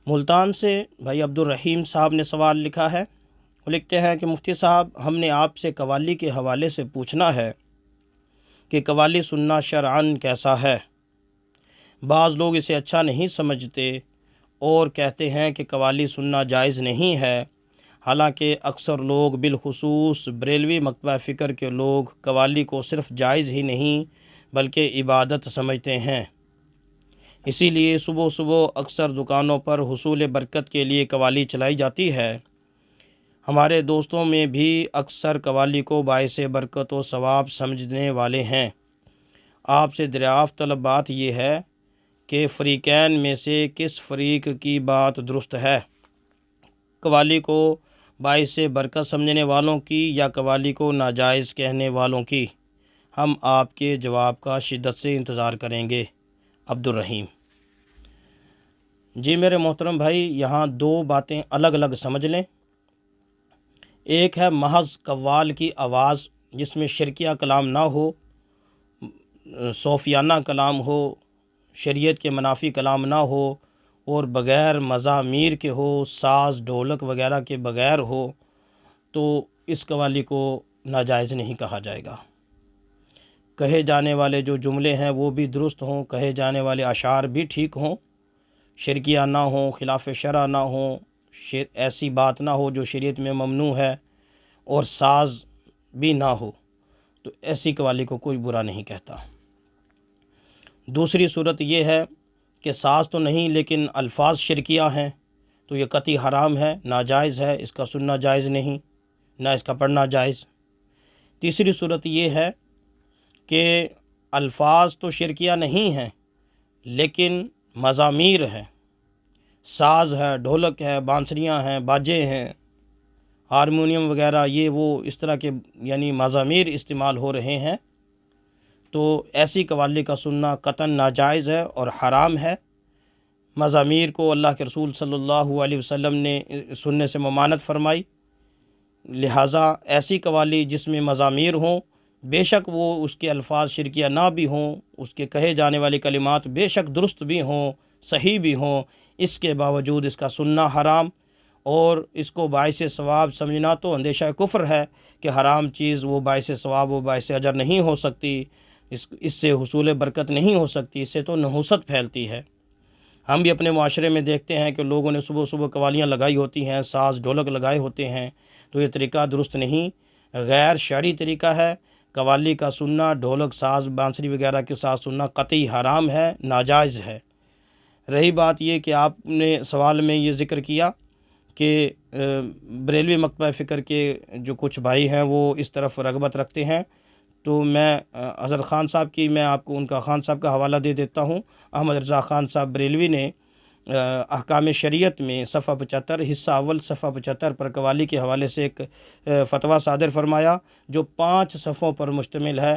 ملتان سے بھائی عبدالرحیم صاحب نے سوال لکھا ہے۔ وہ لکھتے ہیں کہ مفتی صاحب، ہم نے آپ سے قوالی کے حوالے سے پوچھنا ہے کہ قوالی سننا شرعاً کیسا ہے؟ بعض لوگ اسے اچھا نہیں سمجھتے اور کہتے ہیں کہ قوالی سننا جائز نہیں ہے، حالانکہ اکثر لوگ بالخصوص بریلوی مکتبہ فکر کے لوگ قوالی کو صرف جائز ہی نہیں بلکہ عبادت سمجھتے ہیں۔ اسی لیے صبح صبح اکثر دکانوں پر حصول برکت کے لیے قوالی چلائی جاتی ہے۔ ہمارے دوستوں میں بھی اکثر قوالی کو باعث برکت و ثواب سمجھنے والے ہیں۔ آپ سے دریافت طلب بات یہ ہے کہ فریقین میں سے کس فریق کی بات درست ہے؟ قوالی کو باعث برکت سمجھنے والوں کی یا قوالی کو ناجائز کہنے والوں کی؟ ہم آپ کے جواب کا شدت سے انتظار کریں گے۔ عبدالرحیم: جی میرے محترم بھائی، یہاں دو باتیں الگ الگ سمجھ لیں۔ ایک ہے محض قوال کی آواز جس میں شرکیہ کلام نہ ہو، صوفیانہ کلام ہو، شریعت کے منافی کلام نہ ہو اور بغیر مزامیر کے ہو، ساز ڈھولک وغیرہ کے بغیر ہو، تو اس قوالی کو ناجائز نہیں کہا جائے گا۔ کہے جانے والے جو جملے ہیں وہ بھی درست ہوں، کہے جانے والے اشعار بھی ٹھیک ہوں، شرکیہ نہ ہوں، خلاف شرع نہ ہوں، ایسی بات نہ ہو جو شریعت میں ممنوع ہے، اور ساز بھی نہ ہو، تو ایسی قوالی کو کوئی برا نہیں کہتا۔ دوسری صورت یہ ہے کہ ساز تو نہیں لیکن الفاظ شرکیہ ہیں، تو یہ قطعی حرام ہے، ناجائز ہے، اس کا سننا جائز نہیں، نہ اس کا پڑھنا جائز۔ تیسری صورت یہ ہے کہ الفاظ تو شرکیہ نہیں ہیں لیکن مزامیر ہیں، ساز ہے، ڈھولک ہے، بانسریاں ہیں، باجے ہیں، ہارمونیم وغیرہ، یہ وہ اس طرح کے یعنی مزامیر استعمال ہو رہے ہیں، تو ایسی قوالی کا سننا قطعاً ناجائز ہے اور حرام ہے۔ مزامیر کو اللہ کے رسول صلی اللہ علیہ وسلم نے سننے سے ممانعت فرمائی، لہٰذا ایسی قوالی جس میں مزامیر ہوں، بے شک وہ اس کے الفاظ شرکیہ نہ بھی ہوں، اس کے کہے جانے والی کلمات بے شک درست بھی ہوں، صحیح بھی ہوں، اس کے باوجود اس کا سننا حرام، اور اس کو باعث ثواب سمجھنا تو اندیشہ کفر ہے کہ حرام چیز وہ باعث ثواب و باعث اجر نہیں ہو سکتی، اس سے حصول برکت نہیں ہو سکتی، اس سے تو نحوست پھیلتی ہے۔ ہم بھی اپنے معاشرے میں دیکھتے ہیں کہ لوگوں نے صبح صبح قوالیاں لگائی ہوتی ہیں، ساز ڈھولک لگائے ہوتے ہیں، تو یہ طریقہ درست نہیں، غیر شرعی طریقہ ہے۔ قوالی کا سننا، ڈھولک، ساز، بانسری وغیرہ کے ساتھ سننا قطعی حرام ہے، ناجائز ہے۔ رہی بات یہ کہ آپ نے سوال میں یہ ذکر کیا کہ بریلوی مکتبہ فکر کے جو کچھ بھائی ہیں وہ اس طرف رغبت رکھتے ہیں، تو میں حضرت خان صاحب کی میں آپ کو ان کا خان صاحب کا حوالہ دے دیتا ہوں۔ احمد رضا خان صاحب بریلوی نے احکام شریعت میں صفحہ 75 حصہ اول صفحہ 75 پر قوالی کے حوالے سے ایک فتویٰ صادر فرمایا جو 5 صفحوں پر مشتمل ہے،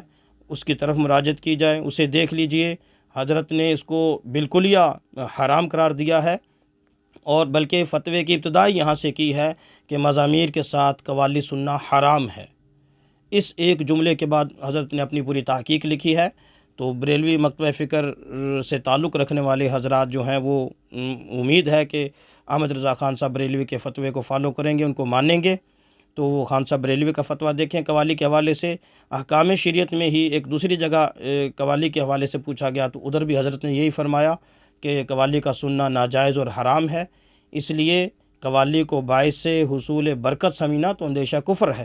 اس کی طرف مراجعت کی جائے، اسے دیکھ لیجئے۔ حضرت نے اس کو بالکلیہ حرام قرار دیا ہے، اور بلکہ فتوے کی ابتدائی یہاں سے کی ہے کہ مزامیر کے ساتھ قوالی سننا حرام ہے۔ اس ایک جملے کے بعد حضرت نے اپنی پوری تحقیق لکھی ہے، تو بریلوی مکتبہ فکر سے تعلق رکھنے والے حضرات جو ہیں وہ امید ہے کہ احمد رضا خان صاحب بریلوی کے فتوے کو فالو کریں گے، ان کو مانیں گے، تو وہ خان صاحب بریلوی کا فتویٰ دیکھیں قوالی کے حوالے سے۔ احکام شریعت میں ہی ایک دوسری جگہ قوالی کے حوالے سے پوچھا گیا، تو ادھر بھی حضرت نے یہی فرمایا کہ قوالی کا سننا ناجائز اور حرام ہے، اس لیے قوالی کو باعث حصول برکت سمجھنا تو اندیشہ کفر ہے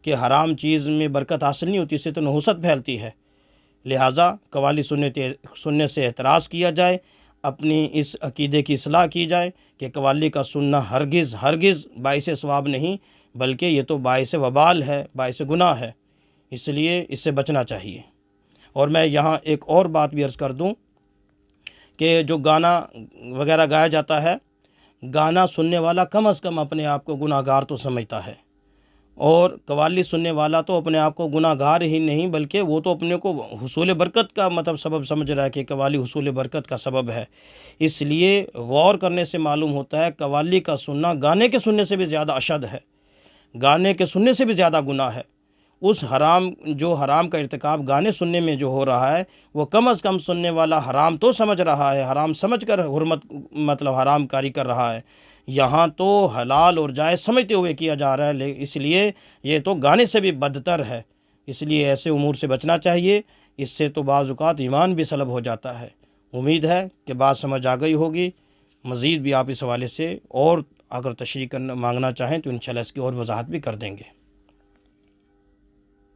کہ حرام چیز میں برکت حاصل نہیں ہوتی، اس سے تو نحوست پھیلتی ہے، لہٰذا قوالی سننے سے اعتراض کیا جائے، اپنی اس عقیدے کی اصلاح کی جائے کہ قوالی کا سننا ہرگز ہرگز باعث ثواب نہیں بلکہ یہ تو باعث وبال ہے، باعث گناہ ہے، اس لیے اس سے بچنا چاہیے۔ اور میں یہاں ایک اور بات بھی عرض کر دوں کہ جو گانا وغیرہ گایا جاتا ہے، گانا سننے والا کم از کم اپنے آپ کو گناہ گار تو سمجھتا ہے، اور قوالی سننے والا تو اپنے آپ کو گناہ گار ہی نہیں بلکہ وہ تو اپنے کو حصول برکت کا سبب سمجھ رہا ہے کہ قوالی حصول برکت کا سبب ہے۔ اس لیے غور کرنے سے معلوم ہوتا ہے قوالی کا سننا گانے کے سننے سے بھی زیادہ اشد ہے، گانے کے سننے سے بھی زیادہ گناہ ہے، اس جو حرام کا ارتکاب گانے سننے میں جو ہو رہا ہے، وہ کم از کم سننے والا حرام تو سمجھ رہا ہے، حرام سمجھ کر مطلب حرام کاری کر رہا ہے، یہاں تو حلال اور جائز سمجھتے ہوئے کیا جا رہا ہے، اس لیے یہ تو گانے سے بھی بدتر ہے۔ اس لیے ایسے امور سے بچنا چاہیے، اس سے تو بعض اوقات ایمان بھی سلب ہو جاتا ہے۔ امید ہے کہ بات سمجھ آ گئی ہوگی۔ مزید بھی آپ اس حوالے سے اور اگر تشریح مانگنا چاہیں تو انشاءاللہ اس کی اور وضاحت بھی کر دیں گے۔